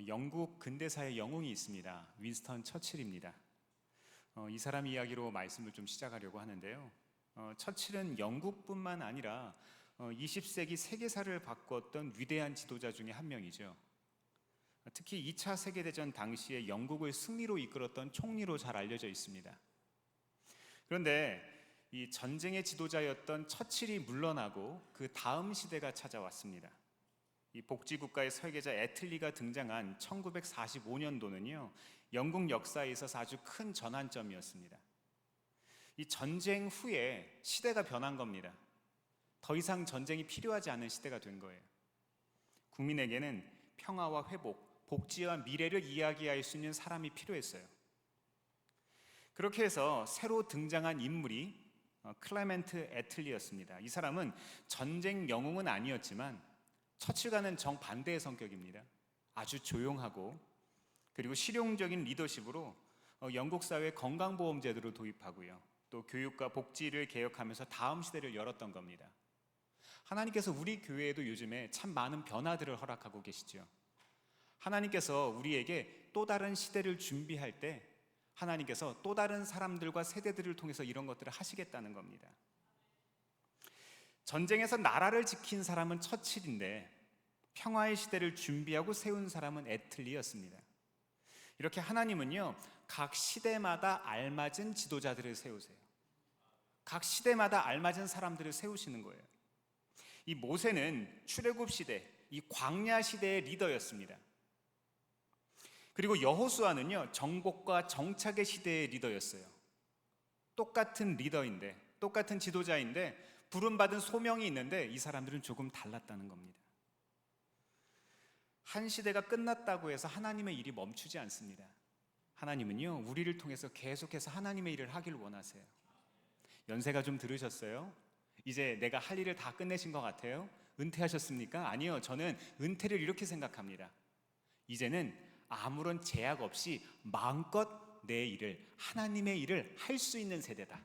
영국 근대사의 영웅이 있습니다. 윈스턴 처칠입니다. 이 사람 이야기로 말씀을 좀 시작하려고 하는데요. 처칠은 영국뿐만 아니라 20세기 세계사를 바꿨던 위대한 지도자 중에 한 명이죠. 특히 2차 세계대전 당시에 영국을 승리로 이끌었던 총리로 잘 알려져 있습니다. 그런데 이 전쟁의 지도자였던 처칠이 물러나고 그 다음 시대가 찾아왔습니다. 이 복지국가의 설계자 애틀리가 등장한 1945년도는요, 영국 역사에 있어서 아주 큰 전환점이었습니다. 이 전쟁 후에 시대가 변한 겁니다. 더 이상 전쟁이 필요하지 않은 시대가 된 거예요. 국민에게는 평화와 회복, 복지와 미래를 이야기할 수 있는 사람이 필요했어요. 그렇게 해서 새로 등장한 인물이 클레멘트 애틀리였습니다. 이 사람은 전쟁 영웅은 아니었지만 처칠과는 정반대의 성격입니다. 아주 조용하고 그리고 실용적인 리더십으로 영국 사회에 건강보험 제도를 도입하고요, 또 교육과 복지를 개혁하면서 다음 시대를 열었던 겁니다. 하나님께서 우리 교회에도 요즘에 참 많은 변화들을 허락하고 계시죠. 하나님께서 우리에게 또 다른 시대를 준비할 때 하나님께서 또 다른 사람들과 세대들을 통해서 이런 것들을 하시겠다는 겁니다. 전쟁에서 나라를 지킨 사람은 처칠인데 평화의 시대를 준비하고 세운 사람은 애틀리였습니다. 이렇게 하나님은요, 각 시대마다 알맞은 지도자들을 세우세요. 각 시대마다 알맞은 사람들을 세우시는 거예요. 이 모세는 출애굽 시대, 이 광야 시대의 리더였습니다. 그리고 여호수아는요, 정복과 정착의 시대의 리더였어요. 똑같은 리더인데, 똑같은 지도자인데 부름받은 소명이 있는데 이 사람들은 조금 달랐다는 겁니다. 한 시대가 끝났다고 해서 하나님의 일이 멈추지 않습니다. 하나님은요, 우리를 통해서 계속해서 하나님의 일을 하길 원하세요. 연세가 좀 들으셨어요? 이제 내가 할 일을 다 끝내신 것 같아요? 은퇴하셨습니까? 아니요, 저는 은퇴를 이렇게 생각합니다. 이제는 아무런 제약 없이 마음껏 내 일을, 하나님의 일을 할 수 있는 세대다.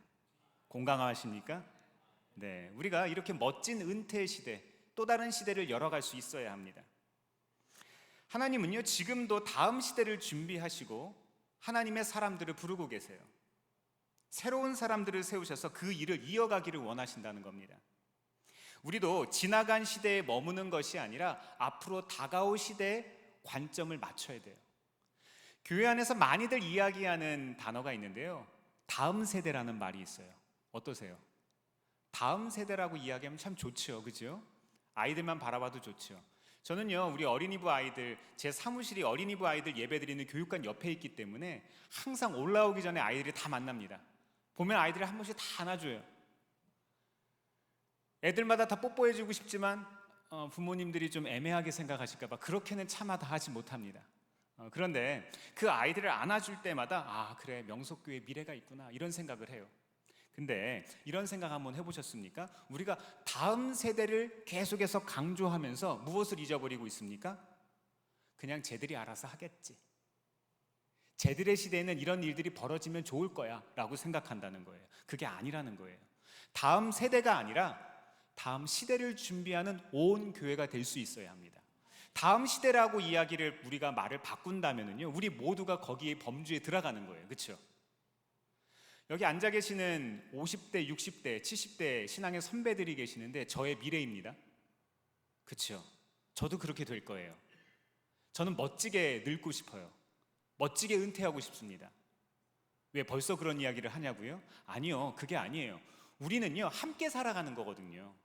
공감하십니까? 네, 우리가 이렇게 멋진 은퇴 시대, 또 다른 시대를 열어갈 수 있어야 합니다. 하나님은요, 지금도 다음 시대를 준비하시고 하나님의 사람들을 부르고 계세요. 새로운 사람들을 세우셔서 그 일을 이어가기를 원하신다는 겁니다. 우리도 지나간 시대에 머무는 것이 아니라 앞으로 다가올 시대에 관점을 맞춰야 돼요. 교회 안에서 많이들 이야기하는 단어가 있는데요, 다음 세대라는 말이 있어요. 어떠세요? 다음 세대라고 이야기하면 참 좋죠, 그죠? 아이들만 바라봐도 좋죠. 저는요, 우리 어린이부 아이들, 제 사무실이 어린이부 아이들 예배드리는 교육관 옆에 있기 때문에 항상 올라오기 전에 아이들이 다 만납니다. 보면 아이들이 한 번씩 다 안아줘요. 애들마다 다 뽀뽀해주고 싶지만 부모님들이 좀 애매하게 생각하실까봐 그렇게는 차마 다 하지 못합니다. 그런데 그 아이들을 안아줄 때마다 아, 그래, 명석교회 미래가 있구나, 이런 생각을 해요. 근데 이런 생각 한번 해보셨습니까? 우리가 다음 세대를 계속해서 강조하면서 무엇을 잊어버리고 있습니까? 그냥 쟤들이 알아서 하겠지, 쟤들의 시대에는 이런 일들이 벌어지면 좋을 거야 라고 생각한다는 거예요. 그게 아니라는 거예요. 다음 세대가 아니라 다음 시대를 준비하는 온 교회가 될 수 있어야 합니다. 다음 시대라고 이야기를 우리가 말을 바꾼다면요, 우리 모두가 거기에 범주에 들어가는 거예요. 그렇죠? 여기 앉아 계시는 50대, 60대, 70대 신앙의 선배들이 계시는데 저의 미래입니다. 그렇죠? 저도 그렇게 될 거예요. 저는 멋지게 늙고 싶어요. 멋지게 은퇴하고 싶습니다. 왜 벌써 그런 이야기를 하냐고요? 아니요, 그게 아니에요. 우리는요, 함께 살아가는 거거든요.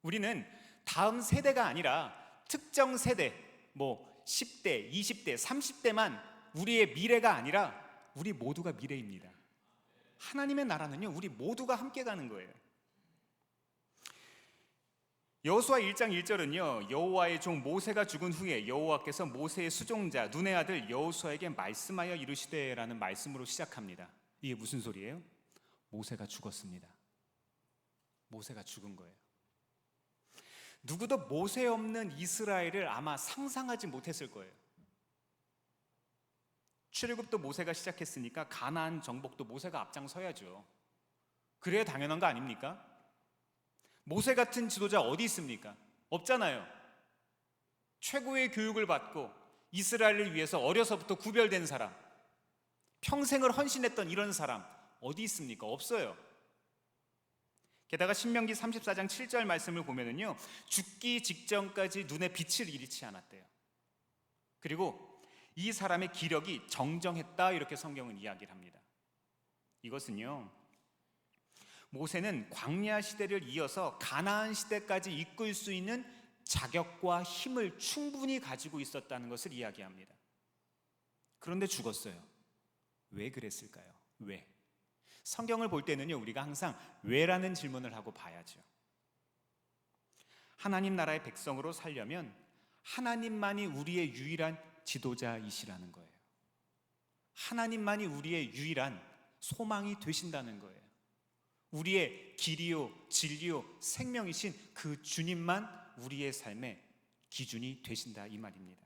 우리는 다음 세대가 아니라 특정 세대, 10대, 20대, 30대만 우리의 미래가 아니라 우리 모두가 미래입니다. 하나님의 나라는요, 우리 모두가 함께 가는 거예요. 여호수아 1장 1절은요, 여호와의 종 모세가 죽은 후에 여호와께서 모세의 수종자 눈의 아들 여호수아에게 말씀하여 이르시되 라는 말씀으로 시작합니다. 이게 무슨 소리예요? 모세가 죽었습니다. 모세가 죽은 거예요. 누구도 모세 없는 이스라엘을 아마 상상하지 못했을 거예요. 출애굽도 모세가 시작했으니까 가나안 정복도 모세가 앞장서야죠. 그래야 당연한 거 아닙니까? 모세 같은 지도자 어디 있습니까? 없잖아요. 최고의 교육을 받고 이스라엘을 위해서 어려서부터 구별된 사람, 평생을 헌신했던 이런 사람 어디 있습니까? 없어요. 게다가 신명기 34장 7절 말씀을 보면은요, 죽기 직전까지 눈에 빛을 잃지 않았대요. 그리고 이 사람의 기력이 정정했다, 이렇게 성경은 이야기를 합니다. 이것은요, 모세는 광야 시대를 이어서 가나안 시대까지 이끌 수 있는 자격과 힘을 충분히 가지고 있었다는 것을 이야기합니다. 그런데 죽었어요. 왜 그랬을까요? 왜? 성경을 볼 때는요, 우리가 항상 왜라는 질문을 하고 봐야죠. 하나님 나라의 백성으로 살려면 하나님만이 우리의 유일한 지도자이시라는 거예요. 하나님만이 우리의 유일한 소망이 되신다는 거예요. 우리의 길이요 진리요 생명이신 그 주님만 우리의 삶의 기준이 되신다, 이 말입니다.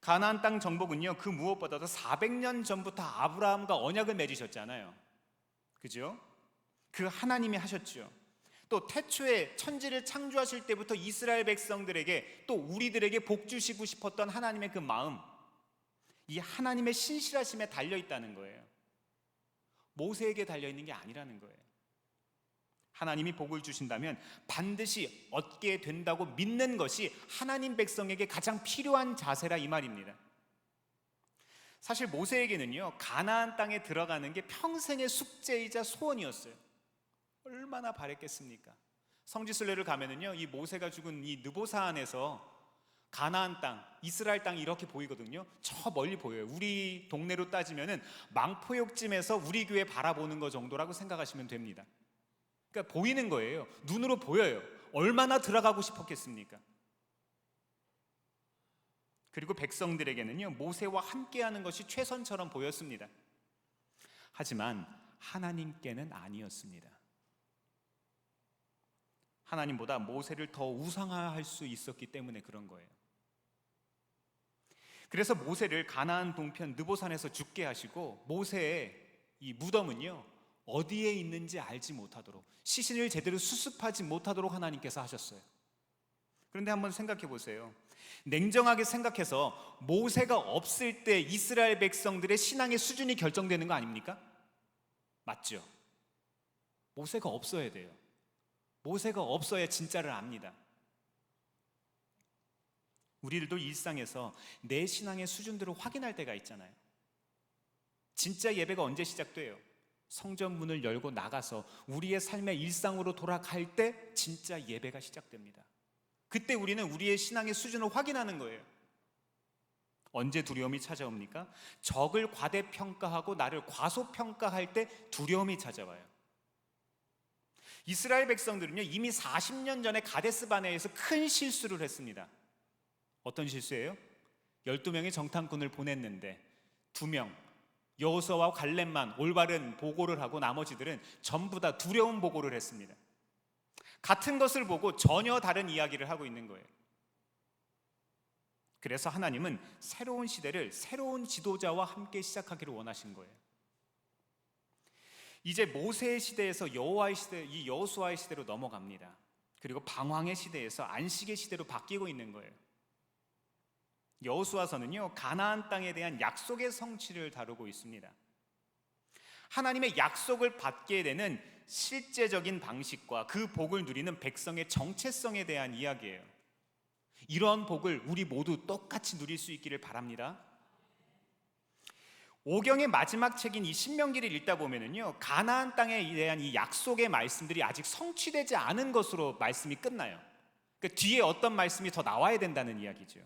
가나안 땅 정복은요, 그 무엇보다도 400년 전부터 아브라함과 언약을 맺으셨잖아요. 그죠? 그 하나님이 하셨죠. 또 태초에 천지를 창조하실 때부터 이스라엘 백성들에게, 또 우리들에게 복 주시고 싶었던 하나님의 그 마음, 이 하나님의 신실하심에 달려있다는 거예요. 모세에게 달려있는 게 아니라는 거예요. 하나님이 복을 주신다면 반드시 얻게 된다고 믿는 것이 하나님 백성에게 가장 필요한 자세라, 이 말입니다. 사실 모세에게는요, 가나안 땅에 들어가는 게 평생의 숙제이자 소원이었어요. 얼마나 바랬겠습니까? 성지순례를 가면은요, 이 모세가 죽은 이 느보사안에서 가나안 땅, 이스라엘 땅이 이렇게 보이거든요. 저 멀리 보여요. 우리 동네로 따지면은 망포역쯤에서 우리 교회 바라보는 거 정도라고 생각하시면 됩니다. 그러니까 보이는 거예요. 눈으로 보여요. 얼마나 들어가고 싶었겠습니까? 그리고 백성들에게는요, 모세와 함께하는 것이 최선처럼 보였습니다. 하지만 하나님께는 아니었습니다. 하나님보다 모세를 더 우상화할 수 있었기 때문에 그런 거예요. 그래서 모세를 가나안 동편 느보산에서 죽게 하시고, 모세의 이 무덤은요, 어디에 있는지 알지 못하도록, 시신을 제대로 수습하지 못하도록 하나님께서 하셨어요. 그런데 한번 생각해 보세요. 냉정하게 생각해서 모세가 없을 때 이스라엘 백성들의 신앙의 수준이 결정되는 거 아닙니까? 맞죠? 모세가 없어야 돼요. 모세가 없어야 진짜를 압니다. 우리들도 일상에서 내 신앙의 수준들을 확인할 때가 있잖아요. 진짜 예배가 언제 시작돼요? 성전 문을 열고 나가서 우리의 삶의 일상으로 돌아갈 때 진짜 예배가 시작됩니다. 그때 우리는 우리의 신앙의 수준을 확인하는 거예요. 언제 두려움이 찾아옵니까? 적을 과대평가하고 나를 과소평가할 때 두려움이 찾아와요. 이스라엘 백성들은요, 이미 40년 전에 가데스 바네아에서 큰 실수를 했습니다. 어떤 실수예요? 12명의 정탐꾼을 보냈는데 2명, 여호수아와 갈렙만 올바른 보고를 하고 나머지들은 전부 다 두려운 보고를 했습니다. 같은 것을 보고 전혀 다른 이야기를 하고 있는 거예요. 그래서 하나님은 새로운 시대를 새로운 지도자와 함께 시작하기를 원하신 거예요. 이제 모세의 시대에서 이 여호수아의 시대로 넘어갑니다. 그리고 방황의 시대에서 안식의 시대로 바뀌고 있는 거예요. 여호수아서는요, 가나안 땅에 대한 약속의 성취를 다루고 있습니다. 하나님의 약속을 받게 되는 실제적인 방식과 그 복을 누리는 백성의 정체성에 대한 이야기예요. 이런 복을 우리 모두 똑같이 누릴 수 있기를 바랍니다. 오경의 마지막 책인 이 신명기를 읽다 보면은요, 가나안 땅에 대한 이 약속의 말씀들이 아직 성취되지 않은 것으로 말씀이 끝나요. 그러니까 뒤에 어떤 말씀이 더 나와야 된다는 이야기죠.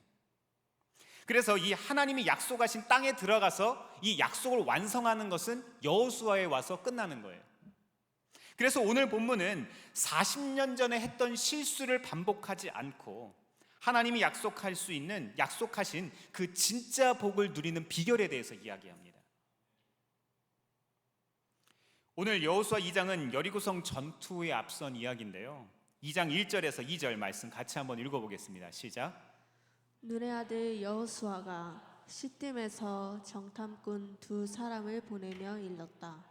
그래서 이 하나님이 약속하신 땅에 들어가서 이 약속을 완성하는 것은 여호수아에 와서 끝나는 거예요. 그래서 오늘 본문은 40년 전에 했던 실수를 반복하지 않고 하나님이 약속하신 그 진짜 복을 누리는 비결에 대해서 이야기합니다. 오늘 여호수아 2장은 여리고성 전투에 앞선 이야기인데요, 2장 1절에서 2절 말씀 같이 한번 읽어보겠습니다. 시작. 눈의 아들 여호수아가 시딤에서 정탐꾼 2사람을 보내며 일렀다.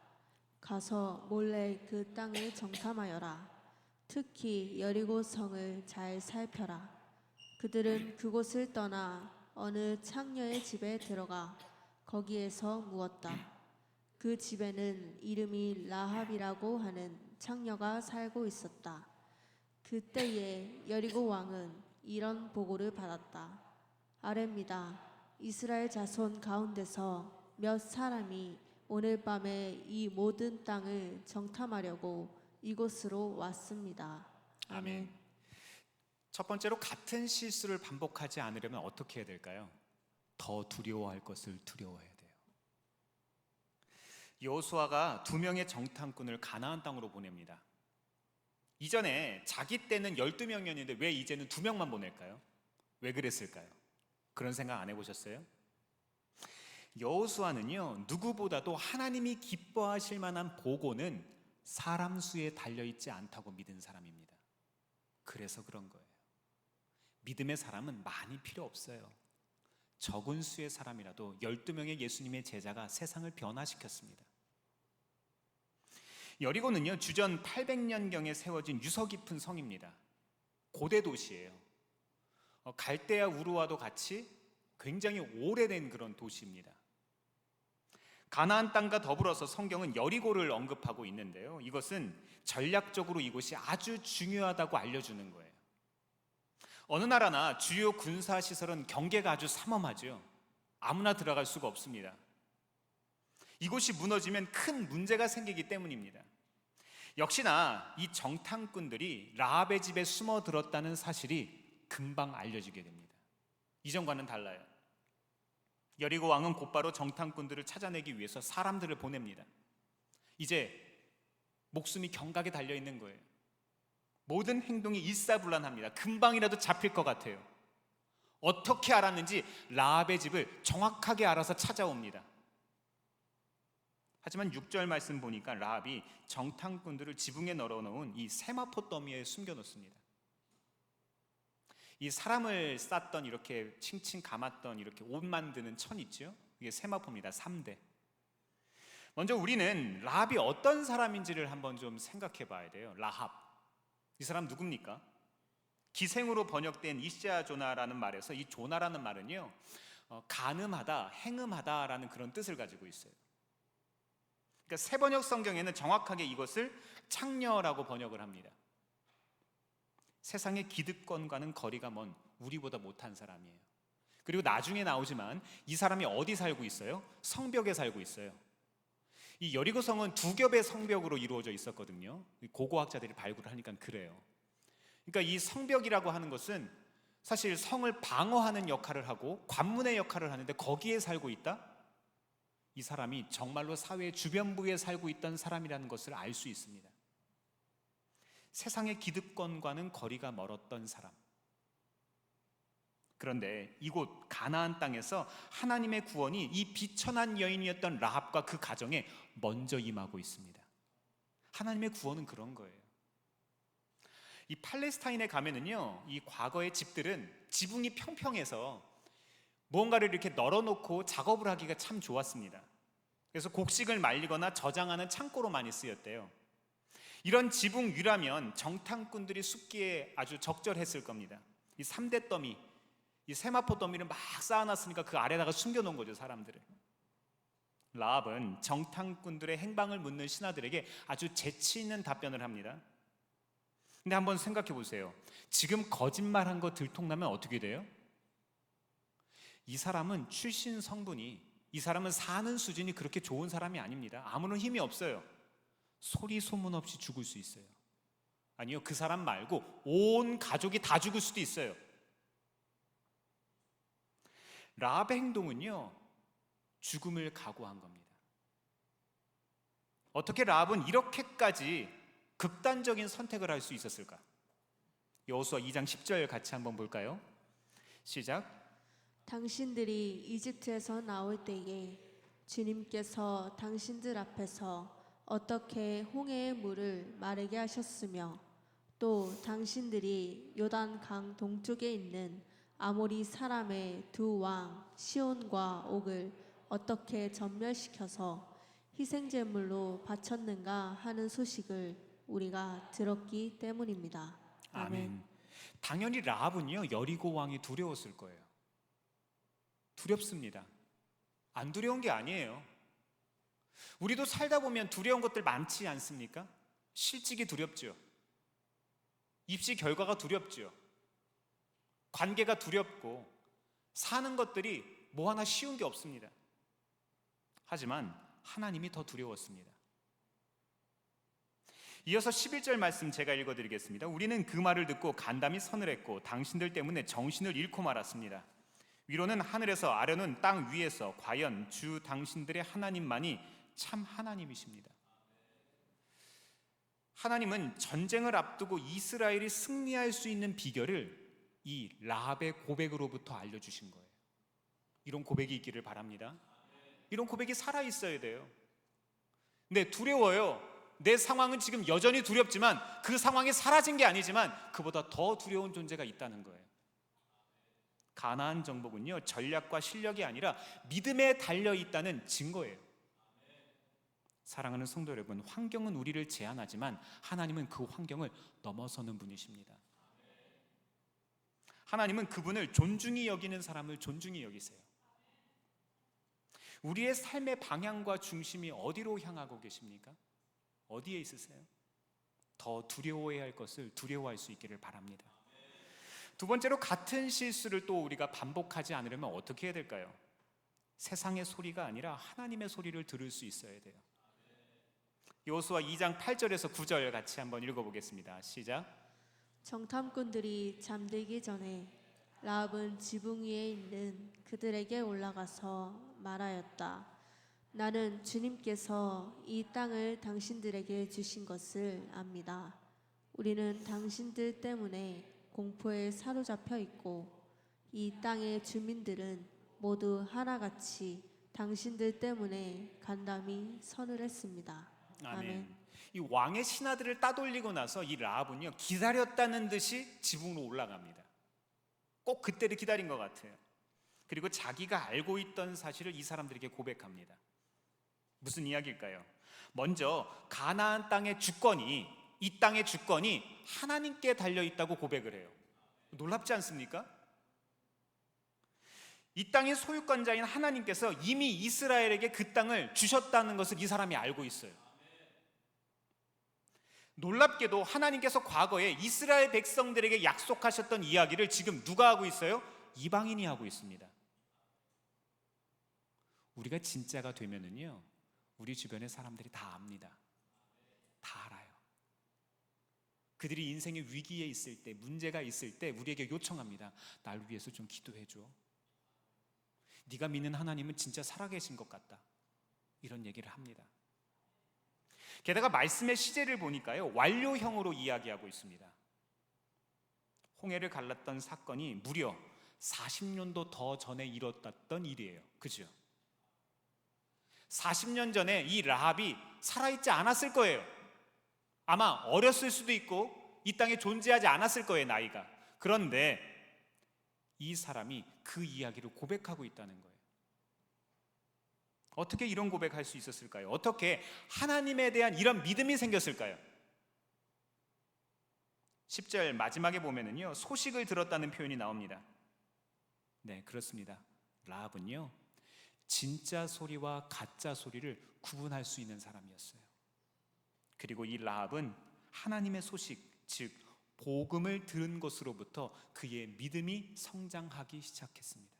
가서 몰래 그 땅을 정탐하여라. 특히 여리고 성을 잘 살펴라. 그들은 그곳을 떠나 어느 창녀의 집에 들어가 거기에서 묵었다. 그 집에는 이름이 라합이라고 하는 창녀가 살고 있었다. 그때에 여리고 왕은 이런 보고를 받았다. 아뢰입니다. 이스라엘 자손 가운데서 몇 사람이 오늘 밤에 이 모든 땅을 정탐하려고 이곳으로 왔습니다. 아멘. 첫 번째로 같은 실수를 반복하지 않으려면 어떻게 해야 될까요? 더 두려워할 것을 두려워해야 돼요. 여호수아가 2명의 정탐꾼을 가나안 땅으로 보냅니다. 이전에 자기 때는 12명이었는데 왜 이제는 2명만 보낼까요? 왜 그랬을까요? 그런 생각 안 해보셨어요? 여호수아는요, 누구보다도 하나님이 기뻐하실 만한 보고는 사람 수에 달려있지 않다고 믿은 사람입니다. 그래서 그런 거예요. 믿음의 사람은 많이 필요 없어요. 적은 수의 사람이라도 12명의 예수님의 제자가 세상을 변화시켰습니다. 여리고는요, 주전 800년경에 세워진 유서 깊은 성입니다. 고대 도시예요. 갈대아 우르와도 같이 굉장히 오래된 그런 도시입니다. 가나안 땅과 더불어서 성경은 여리고를 언급하고 있는데요, 이것은 전략적으로 이곳이 아주 중요하다고 알려주는 거예요. 어느 나라나 주요 군사시설은 경계가 아주 삼엄하죠. 아무나 들어갈 수가 없습니다. 이곳이 무너지면 큰 문제가 생기기 때문입니다. 역시나 이 정탐꾼들이 라합의 집에 숨어들었다는 사실이 금방 알려지게 됩니다. 이전과는 달라요. 여리고 왕은 곧바로 정탐꾼들을 찾아내기 위해서 사람들을 보냅니다. 이제 목숨이 경각에 달려있는 거예요. 모든 행동이 일사불란합니다. 금방이라도 잡힐 것 같아요. 어떻게 알았는지 라합의 집을 정확하게 알아서 찾아옵니다. 하지만 6절 말씀 보니까 라합이 정탐꾼들을 지붕에 널어놓은 이 세마포 더미에 숨겨놓습니다. 이 사람을 쌌던, 이렇게 칭칭 감았던 이렇게 옷 만드는 천 있죠? 이게 세마포입니다. 3대. 먼저 우리는 라합이 어떤 사람인지를 한번 좀 생각해 봐야 돼요. 라합, 이 사람 누굽니까? 기생으로 번역된 이시아조나라는 말에서 이 조나라는 말은요, 간음하다, 행음하다라는 그런 뜻을 가지고 있어요. 그러니까 새번역 성경에는 정확하게 이것을 창녀라고 번역을 합니다. 세상의 기득권과는 거리가 먼 우리보다 못한 사람이에요. 그리고 나중에 나오지만 이 사람이 어디 살고 있어요? 성벽에 살고 있어요. 이 여리고성은 2겹의 성벽으로 이루어져 있었거든요. 고고학자들이 발굴을 하니까 그래요. 그러니까 이 성벽이라고 하는 것은 사실 성을 방어하는 역할을 하고 관문의 역할을 하는데 거기에 살고 있다? 이 사람이 정말로 사회 주변부에 살고 있던 사람이라는 것을 알 수 있습니다. 세상의 기득권과는 거리가 멀었던 사람. 그런데 이곳 가나안 땅에서 하나님의 구원이 이 비천한 여인이었던 라합과 그 가정에 먼저 임하고 있습니다. 하나님의 구원은 그런 거예요. 이 팔레스타인에 가면은요, 이 과거의 집들은 지붕이 평평해서 무언가를 이렇게 널어놓고 작업을 하기가 참 좋았습니다. 그래서 곡식을 말리거나 저장하는 창고로 많이 쓰였대요. 이런 지붕 위라면 정탐꾼들이 숨기에 아주 적절했을 겁니다. 이 3대 더미, 이 세마포 더미를 막 쌓아놨으니까 그 아래다가 숨겨놓은 거죠, 사람들을. 라합은 정탐꾼들의 행방을 묻는 신하들에게 아주 재치 있는 답변을 합니다. 근데 한번 생각해 보세요. 지금 거짓말한 거 들통나면 어떻게 돼요? 이 사람은 출신 성분이, 이 사람은 사는 수준이 그렇게 좋은 사람이 아닙니다. 아무런 힘이 없어요. 소리 소문 없이 죽을 수 있어요. 아니요, 그 사람 말고 온 가족이 다 죽을 수도 있어요. 라합의 행동은요, 죽음을 각오한 겁니다. 어떻게 라합은 이렇게까지 극단적인 선택을 할 수 있었을까? 여호수아 2장 10절 같이 한번 볼까요? 시작. 당신들이 이집트에서 나올 때에 주님께서 당신들 앞에서 어떻게 홍해의 물을 마르게 하셨으며 또 당신들이 요단 강 동쪽에 있는 아모리 사람의 2왕 시온과 옥을 어떻게 전멸시켜서 희생제물로 바쳤는가 하는 소식을 우리가 들었기 때문입니다. 아멘. 당연히 라합은요, 여리고 왕이 두려웠을 거예요. 두렵습니다. 안 두려운 게 아니에요. 우리도 살다 보면 두려운 것들 많지 않습니까? 실직이 두렵죠. 입시 결과가 두렵죠. 관계가 두렵고 사는 것들이 뭐 하나 쉬운 게 없습니다. 하지만 하나님이 더 두려웠습니다. 이어서 11절 말씀 제가 읽어드리겠습니다. 우리는 그 말을 듣고 간담이 서늘했고 당신들 때문에 정신을 잃고 말았습니다. 위로는 하늘에서 아래는 땅 위에서 과연 주 당신들의 하나님만이 참 하나님이십니다. 하나님은 전쟁을 앞두고 이스라엘이 승리할 수 있는 비결을 이 라합의 고백으로부터 알려주신 거예요. 이런 고백이 있기를 바랍니다. 이런 고백이 살아있어야 돼요. 네, 두려워요. 내 상황은 지금 여전히 두렵지만 그 상황이 사라진 게 아니지만 그보다 더 두려운 존재가 있다는 거예요. 가나안 정복은요, 전략과 실력이 아니라 믿음에 달려있다는 증거예요. 사랑하는 성도 여러분, 환경은 우리를 제한하지만 하나님은 그 환경을 넘어서는 분이십니다. 하나님은 그분을 존중히 여기는 사람을 존중히 여기세요. 우리의 삶의 방향과 중심이 어디로 향하고 계십니까? 어디에 있으세요? 더 두려워해야 할 것을 두려워할 수 있기를 바랍니다. 두 번째로, 같은 실수를 또 우리가 반복하지 않으려면 어떻게 해야 될까요? 세상의 소리가 아니라 하나님의 소리를 들을 수 있어야 돼요. 여호수아 2장 8절에서 9절 같이 한번 읽어보겠습니다. 시작. 정탐꾼들이 잠들기 전에 라합은 지붕 위에 있는 그들에게 올라가서 말하였다. 나는 주님께서 이 땅을 당신들에게 주신 것을 압니다. 우리는 당신들 때문에 공포에 사로잡혀 있고 이 땅의 주민들은 모두 하나같이 당신들 때문에 간담이 서늘했습니다. 아멘. 이 왕의 신하들을 따돌리고 나서 이 라합은요, 기다렸다는 듯이 지붕으로 올라갑니다. 꼭 그때를 기다린 것 같아요. 그리고 자기가 알고 있던 사실을 이 사람들에게 고백합니다. 무슨 이야기일까요? 먼저 가나안 땅의 주권이, 이 땅의 주권이 하나님께 달려있다고 고백을 해요. 놀랍지 않습니까? 이 땅의 소유권자인 하나님께서 이미 이스라엘에게 그 땅을 주셨다는 것을 이 사람이 알고 있어요. 놀랍게도 하나님께서 과거에 이스라엘 백성들에게 약속하셨던 이야기를 지금 누가 하고 있어요? 이방인이 하고 있습니다. 우리가 진짜가 되면은요, 우리 주변의 사람들이 다 압니다. 다 알아요. 그들이 인생의 위기에 있을 때, 문제가 있을 때 우리에게 요청합니다. 날 위해서 좀 기도해줘. 네가 믿는 하나님은 진짜 살아계신 것 같다. 이런 얘기를 합니다. 게다가 말씀의 시제를 보니까요, 완료형으로 이야기하고 있습니다. 홍해를 갈랐던 사건이 무려 40년도 더 전에 일어났던 일이에요. 그죠? 40년 전에 이 라합이 살아있지 않았을 거예요. 아마 어렸을 수도 있고 이 땅에 존재하지 않았을 거예요, 나이가. 그런데 이 사람이 그 이야기를 고백하고 있다는 거예요. 어떻게 이런 고백할 수 있었을까요? 어떻게 하나님에 대한 이런 믿음이 생겼을까요? 10절 마지막에 보면은요, 소식을 들었다는 표현이 나옵니다. 네, 그렇습니다. 라합은요, 진짜 소리와 가짜 소리를 구분할 수 있는 사람이었어요. 그리고 이 라합은 하나님의 소식, 즉 복음을 들은 것으로부터 그의 믿음이 성장하기 시작했습니다.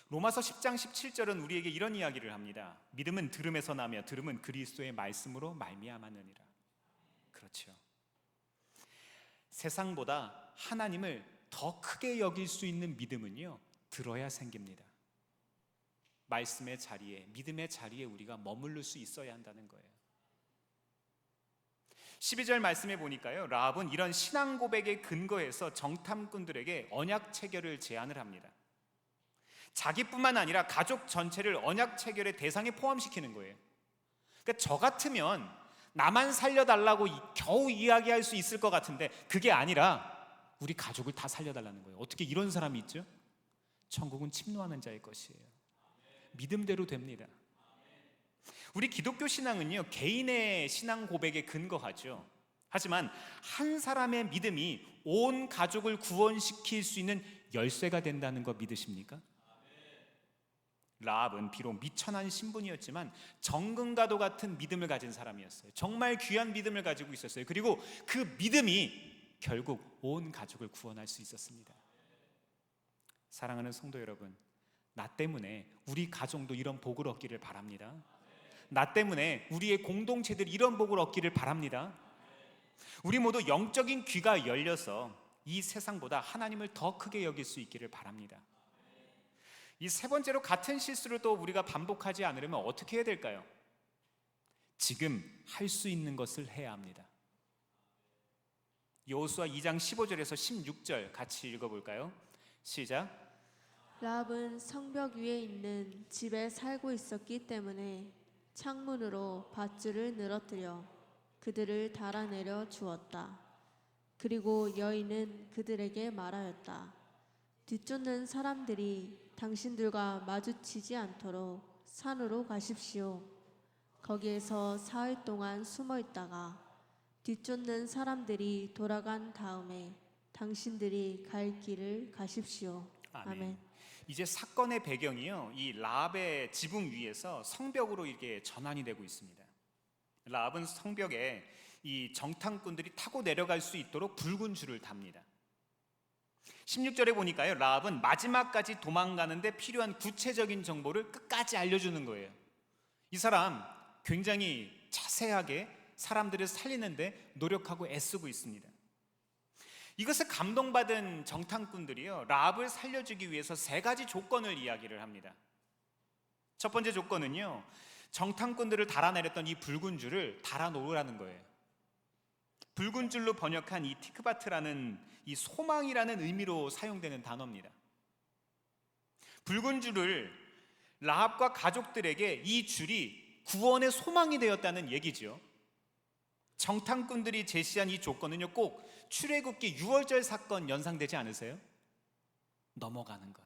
로마서 10장 17절은 우리에게 이런 이야기를 합니다. 믿음은 들음에서 나며 들음은 그리스도의 말씀으로 말미암았느니라. 그렇죠. 세상보다 하나님을 더 크게 여길 수 있는 믿음은요, 들어야 생깁니다. 말씀의 자리에, 믿음의 자리에 우리가 머무를 수 있어야 한다는 거예요. 12절 말씀에 보니까요, 라합은 이런 신앙 고백의 근거에서 정탐꾼들에게 언약 체결을 제안을 합니다. 자기뿐만 아니라 가족 전체를 언약 체결의 대상에 포함시키는 거예요. 그러니까 저 같으면 나만 살려달라고 겨우 이야기할 수 있을 것 같은데 그게 아니라 우리 가족을 다 살려달라는 거예요. 어떻게 이런 사람이 있죠? 천국은 침노하는 자의 것이에요. 믿음대로 됩니다. 우리 기독교 신앙은요, 개인의 신앙 고백에 근거하죠. 하지만 한 사람의 믿음이 온 가족을 구원시킬 수 있는 열쇠가 된다는 거 믿으십니까? 라합은 비록 미천한 신분이었지만 정금과도 같은 믿음을 가진 사람이었어요. 정말 귀한 믿음을 가지고 있었어요. 그리고 그 믿음이 결국 온 가족을 구원할 수 있었습니다. 사랑하는 성도 여러분, 나 때문에 우리 가정도 이런 복을 얻기를 바랍니다. 나 때문에 우리의 공동체들이 이런 복을 얻기를 바랍니다. 우리 모두 영적인 귀가 열려서 이 세상보다 하나님을 더 크게 여길 수 있기를 바랍니다. 이 세 번째로, 같은 실수를 또 우리가 반복하지 않으려면 어떻게 해야 될까요? 지금 할 수 있는 것을 해야 합니다. 여호수아 2장 15절에서 16절 같이 읽어볼까요? 시작. 라합은 성벽 위에 있는 집에 살고 있었기 때문에 창문으로 밧줄을 늘어뜨려 그들을 달아내려 주었다. 그리고 여인은 그들에게 말하였다. 뒤쫓는 사람들이 당신들과 마주치지 않도록 산으로 가십시오. 거기에서 사흘 동안 숨어 있다가 뒤쫓는 사람들이 돌아간 다음에 당신들이 갈 길을 가십시오. 아멘. 이제 사건의 배경이요, 이 라합의 지붕 위에서 성벽으로 이게 전환이 되고 있습니다. 라합은 성벽에 이 정탐꾼들이 타고 내려갈 수 있도록 붉은 줄을 답니다. 16절에 보니까요, 라합은 마지막까지 도망가는데 필요한 구체적인 정보를 끝까지 알려주는 거예요. 이 사람 굉장히 자세하게 사람들을 살리는데 노력하고 애쓰고 있습니다. 이것을 감동받은 정탐꾼들이요, 라합을 살려주기 위해서 세 가지 조건을 이야기를 합니다. 첫 번째 조건은요, 정탐꾼들을 달아내렸던 이 붉은 줄을 달아놓으라는 거예요. 붉은 줄로 번역한 이 티크바트라는 이 소망이라는 의미로 사용되는 단어입니다. 붉은 줄을 라합과 가족들에게 이 줄이 구원의 소망이 되었다는 얘기죠. 정탐꾼들이 제시한 이 조건은요, 꼭 출애굽기 6월절 사건 연상되지 않으세요? 넘어가는 것,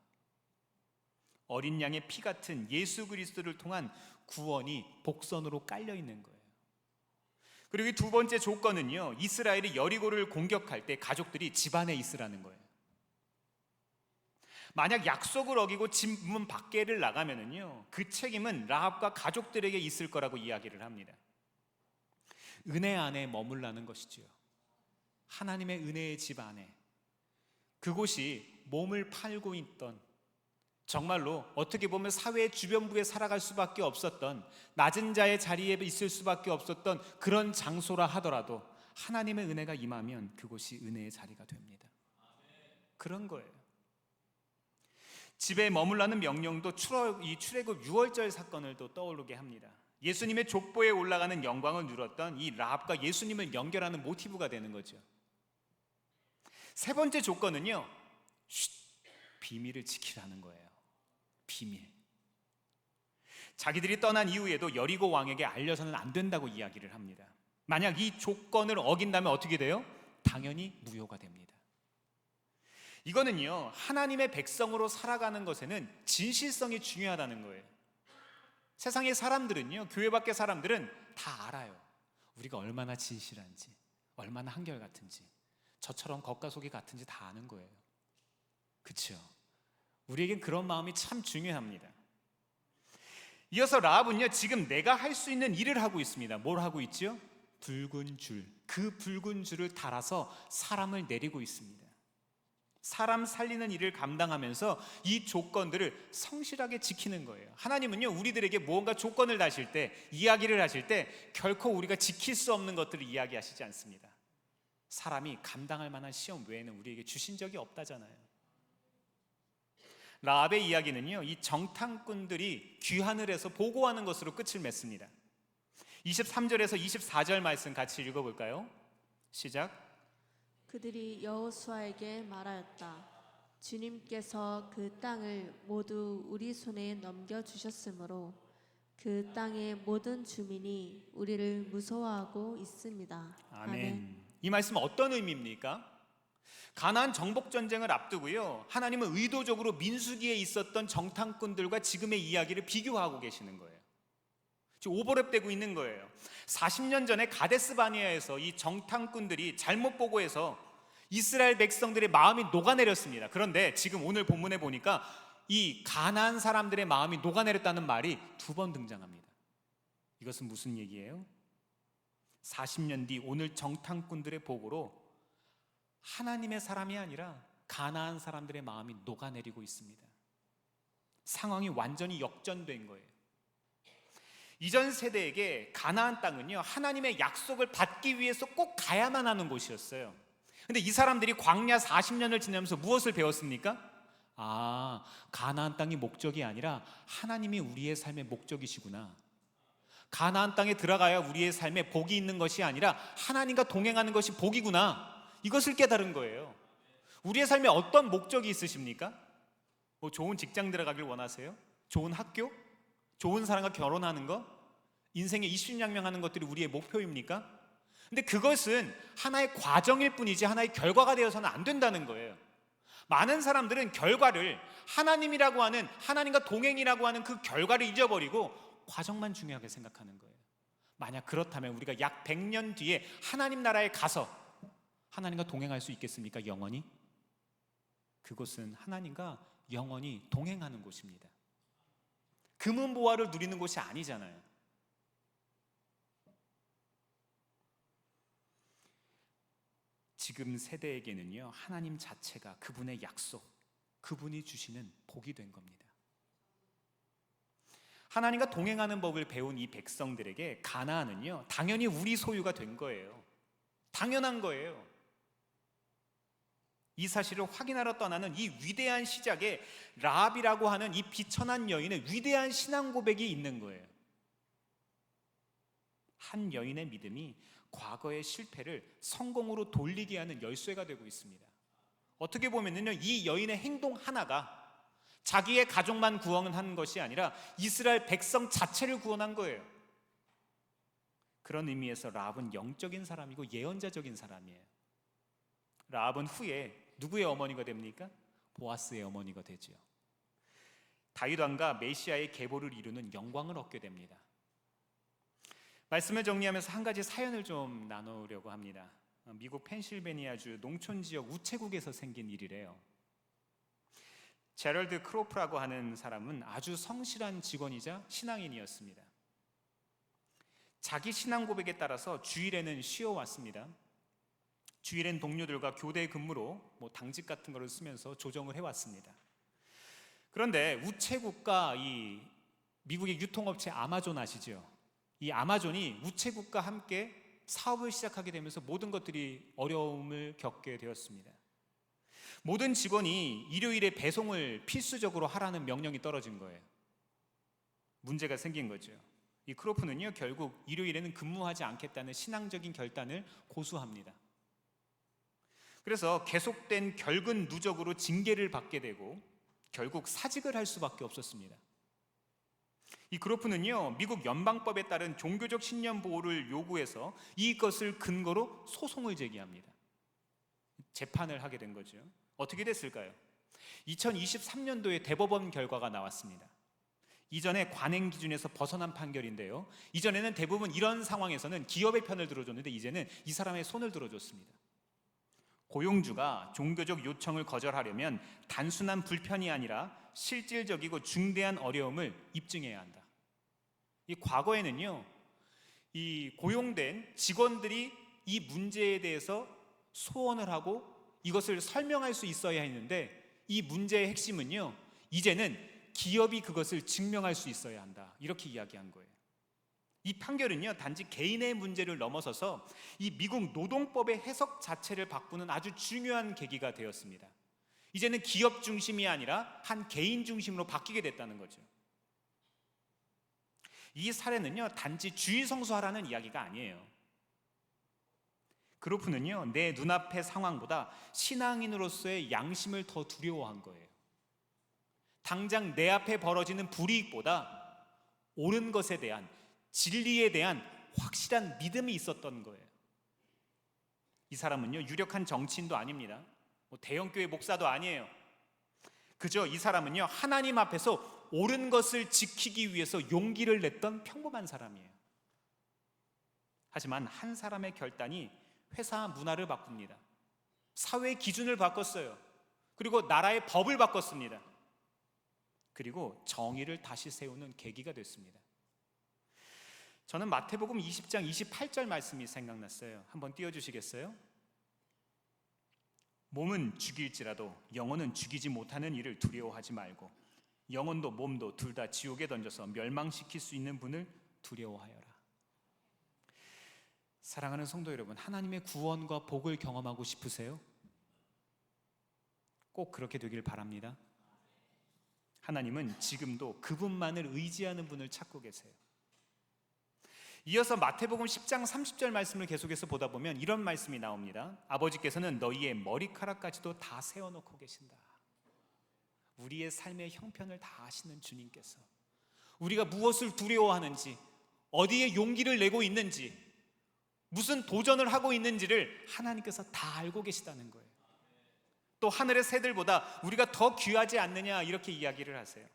어린 양의 피 같은 예수 그리스도를 통한 구원이 복선으로 깔려 있는 거예요. 그리고 이 두 번째 조건은요, 이스라엘이 여리고를 공격할 때 가족들이 집 안에 있으라는 거예요. 만약 약속을 어기고 집 문 밖에를 나가면은요, 그 책임은 라합과 가족들에게 있을 거라고 이야기를 합니다. 은혜 안에 머물라는 것이지요. 하나님의 은혜의 집 안에, 그곳이 몸을 팔고 있던, 정말로 어떻게 보면 사회의 주변부에 살아갈 수밖에 없었던, 낮은 자의 자리에 있을 수밖에 없었던 그런 장소라 하더라도 하나님의 은혜가 임하면 그곳이 은혜의 자리가 됩니다. 그런 거예요. 집에 머물라는 명령도 이 출애굽 6월절 사건을 또 떠오르게 합니다. 예수님의 족보에 올라가는 영광을 누렸던 이 라합과 예수님을 연결하는 모티브가 되는 거죠. 세 번째 조건은요, 비밀을 지키라는 거예요. 비밀. 자기들이 떠난 이후에도 여리고 왕에게 알려서는 안 된다고 이야기를 합니다. 만약 이 조건을 어긴다면 어떻게 돼요? 당연히 무효가 됩니다. 이거는요, 하나님의 백성으로 살아가는 것에는 진실성이 중요하다는 거예요. 세상의 사람들은요, 교회 밖의 사람들은 다 알아요. 우리가 얼마나 진실한지, 얼마나 한결같은지, 저처럼 겉과 속이 같은지 다 아는 거예요. 그렇죠? 우리에겐 그런 마음이 참 중요합니다. 이어서 라합은요, 지금 내가 할 수 있는 일을 하고 있습니다. 뭘 하고 있죠? 붉은 줄, 그 붉은 줄을 달아서 사람을 내리고 있습니다. 사람 살리는 일을 감당하면서 이 조건들을 성실하게 지키는 거예요. 하나님은요, 우리들에게 무언가 조건을 다실 때, 이야기를 하실 때 결코 우리가 지킬 수 없는 것들을 이야기하시지 않습니다. 사람이 감당할 만한 시험 외에는 우리에게 주신 적이 없다잖아요. 라합의 이야기는요, 이 정탐꾼들이 귀환을 보고하는 것으로 끝을 맺습니다. 23절에서 24절 말씀 같이 읽어볼까요? 시작. 그들이 여호수아에게 말하였다. 주님께서 그 땅을 모두 우리 손에 넘겨주셨으므로 그 땅의 모든 주민이 우리를 무서워하고 있습니다. 아멘. 이 말씀은 어떤 의미입니까? 가나안 정복 전쟁을 앞두고요, 하나님은 의도적으로 민수기에 있었던 정탐꾼들과 지금의 이야기를 비교하고 계시는 거예요. 지금 오버랩되고 있는 거예요. 40년 전에 가데스 바네아에서 이 정탐꾼들이 잘못 보고해서 이스라엘 백성들의 마음이 녹아내렸습니다. 그런데 지금 오늘 본문에 보니까 이 가나안 사람들의 마음이 녹아내렸다는 말이 2번 등장합니다. 이것은 무슨 얘기예요? 40년 뒤 오늘 정탐꾼들의 보고로 하나님의 사람이 아니라 가나안 사람들의 마음이 녹아내리고 있습니다. 상황이 완전히 역전된 거예요. 이전 세대에게 가나안 땅은요, 하나님의 약속을 받기 위해서 꼭 가야만 하는 곳이었어요. 근데 이 사람들이 광야 40년을 지나면서 무엇을 배웠습니까? 가나안 땅이 목적이 아니라 하나님이 우리의 삶의 목적이시구나. 가나안 땅에 들어가야 우리의 삶에 복이 있는 것이 아니라 하나님과 동행하는 것이 복이구나. 이것을 깨달은 거예요. 우리의 삶에 어떤 목적이 있으십니까? 뭐 좋은 직장 들어가길 원하세요? 좋은 학교? 좋은 사람과 결혼하는 거? 인생의 이순양명하는 것들이 우리의 목표입니까? 근데 그것은 하나의 과정일 뿐이지 하나의 결과가 되어서는 안 된다는 거예요. 많은 사람들은 결과를 하나님이라고 하는, 하나님과 동행이라고 하는 그 결과를 잊어버리고 과정만 중요하게 생각하는 거예요. 만약 그렇다면 우리가 약 100년 뒤에 하나님 나라에 가서 하나님과 동행할 수 있겠습니까? 영원히? 그곳은 하나님과 영원히 동행하는 곳입니다. 금은보화를 누리는 곳이 아니잖아요. 지금 세대에게는요, 하나님 자체가 그분의 약속, 그분이 주시는 복이 된 겁니다. 하나님과 동행하는 법을 배운 이 백성들에게 가나안은요, 당연히 우리 소유가 된 거예요. 당연한 거예요. 이 사실을 확인하러 떠나는 이 위대한 시작에 라합이라고 하는 이 비천한 여인의 위대한 신앙 고백이 있는 거예요. 한 여인의 믿음이 과거의 실패를 성공으로 돌리게 하는 열쇠가 되고 있습니다. 어떻게 보면요, 이 여인의 행동 하나가 자기의 가족만 구원한 것이 아니라 이스라엘 백성 자체를 구원한 거예요. 그런 의미에서 라합은 영적인 사람이고 예언자적인 사람이에요. 라합은 후에 누구의 어머니가 됩니까? 보아스의 어머니가 되죠. 다윗 왕과 메시아의 계보를 이루는 영광을 얻게 됩니다. 말씀을 정리하면서 한 가지 사연을 좀 나누려고 합니다. 미국 펜실베니아주 농촌 지역 우체국에서 생긴 일이래요. 제럴드 크로프라고 하는 사람은 아주 성실한 직원이자 신앙인이었습니다. 자기 신앙 고백에 따라서 주일에는 쉬어왔습니다. 주일엔 동료들과 교대 근무로 당직 같은 거를 쓰면서 조정을 해왔습니다. 그런데 우체국과 이 미국의 유통업체 아마존 아시죠? 이 아마존이 우체국과 함께 사업을 시작하게 되면서 모든 것들이 어려움을 겪게 되었습니다. 모든 직원이 일요일에 배송을 필수적으로 하라는 명령이 떨어진 거예요. 문제가 생긴 거죠. 이 크로프는요, 결국 일요일에는 근무하지 않겠다는 신앙적인 결단을 고수합니다. 그래서 계속된 결근 누적으로 징계를 받게 되고 결국 사직을 할 수밖에 없었습니다. 이 크로프는요, 미국 연방법에 따른 종교적 신념 보호를 요구해서 이것을 근거로 소송을 제기합니다. 재판을 하게 된 거죠. 어떻게 됐을까요? 2023년도에 대법원 결과가 나왔습니다. 이전에 관행 기준에서 벗어난 판결인데요, 이전에는 대부분 이런 상황에서는 기업의 편을 들어줬는데 이제는 이 사람의 손을 들어줬습니다. 고용주가 종교적 요청을 거절하려면 단순한 불편이 아니라 실질적이고 중대한 어려움을 입증해야 한다. 이 과거에는요, 이 고용된 직원들이 이 문제에 대해서 소원을 하고 이것을 설명할 수 있어야 했는데 이 문제의 핵심은요, 이제는 기업이 그것을 증명할 수 있어야 한다. 이렇게 이야기한 거예요. 이 판결은요, 단지 개인의 문제를 넘어서서 이 미국 노동법의 해석 자체를 바꾸는 아주 중요한 계기가 되었습니다. 이제는 기업 중심이 아니라 한 개인 중심으로 바뀌게 됐다는 거죠. 이 사례는요, 단지 주의 성수하라는 이야기가 아니에요. 크로프는요, 내 눈앞의 상황보다 신앙인으로서의 양심을 더 두려워한 거예요. 당장 내 앞에 벌어지는 불이익보다 옳은 것에 대한, 진리에 대한 확실한 믿음이 있었던 거예요. 이 사람은요, 유력한 정치인도 아닙니다. 대형교회 목사도 아니에요. 그저 이 사람은요, 하나님 앞에서 옳은 것을 지키기 위해서 용기를 냈던 평범한 사람이에요. 하지만 한 사람의 결단이 회사 문화를 바꿉니다. 사회 기준을 바꿨어요. 그리고 나라의 법을 바꿨습니다. 그리고 정의를 다시 세우는 계기가 됐습니다. 저는 마태복음 20장 28절 말씀이 생각났어요. 한번 띄워주시겠어요? 몸은 죽일지라도 영혼은 죽이지 못하는 일을 두려워하지 말고 영혼도 몸도 둘 다 지옥에 던져서 멸망시킬 수 있는 분을 두려워하여라. 사랑하는 성도 여러분, 하나님의 구원과 복을 경험하고 싶으세요? 꼭 그렇게 되길 바랍니다. 하나님은 지금도 그분만을 의지하는 분을 찾고 계세요. 이어서 마태복음 10장 30절 말씀을 계속해서 보다 보면 이런 말씀이 나옵니다. 아버지께서는 너희의 머리카락까지도 다 세워놓고 계신다. 우리의 삶의 형편을 다 아시는 주님께서 우리가 무엇을 두려워하는지, 어디에 용기를 내고 있는지, 무슨 도전을 하고 있는지를 하나님께서 다 알고 계시다는 거예요. 또 하늘의 새들보다 우리가 더 귀하지 않느냐 이렇게 이야기를 하세요.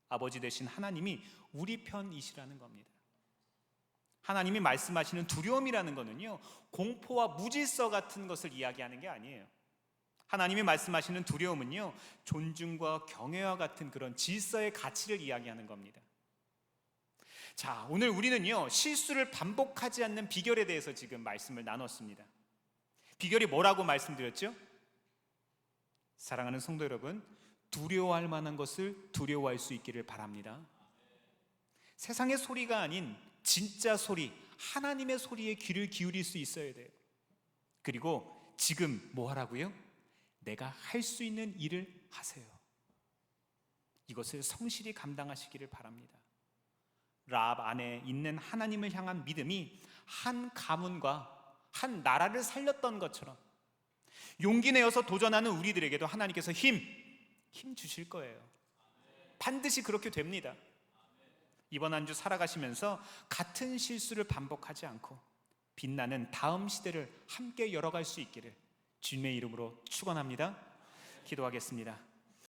아버지 되신 하나님이 우리 편이시라는 겁니다. 하나님이 말씀하시는 두려움이라는 것은요, 공포와 무질서 같은 것을 이야기하는 게 아니에요. 하나님이 말씀하시는 두려움은요, 존중과 경외와 같은 그런 질서의 가치를 이야기하는 겁니다. 자, 오늘 우리는요, 실수를 반복하지 않는 비결에 대해서 지금 말씀을 나눴습니다. 비결이 뭐라고 말씀드렸죠? 사랑하는 성도 여러분, 두려워할 만한 것을 두려워할 수 있기를 바랍니다. 세상의 소리가 아닌 진짜 소리, 하나님의 소리에 귀를 기울일 수 있어야 돼요. 그리고 지금 뭐 하라고요? 내가 할 수 있는 일을 하세요. 이것을 성실히 감당하시기를 바랍니다. 라합 안에 있는 하나님을 향한 믿음이 한 가문과 한 나라를 살렸던 것처럼 용기 내어서 도전하는 우리들에게도 하나님께서 힘 주실 거예요. 반드시 그렇게 됩니다. 이번 한 주 살아가시면서 같은 실수를 반복하지 않고 빛나는 다음 시대를 함께 열어갈 수 있기를 주님의 이름으로 축원합니다. 기도하겠습니다.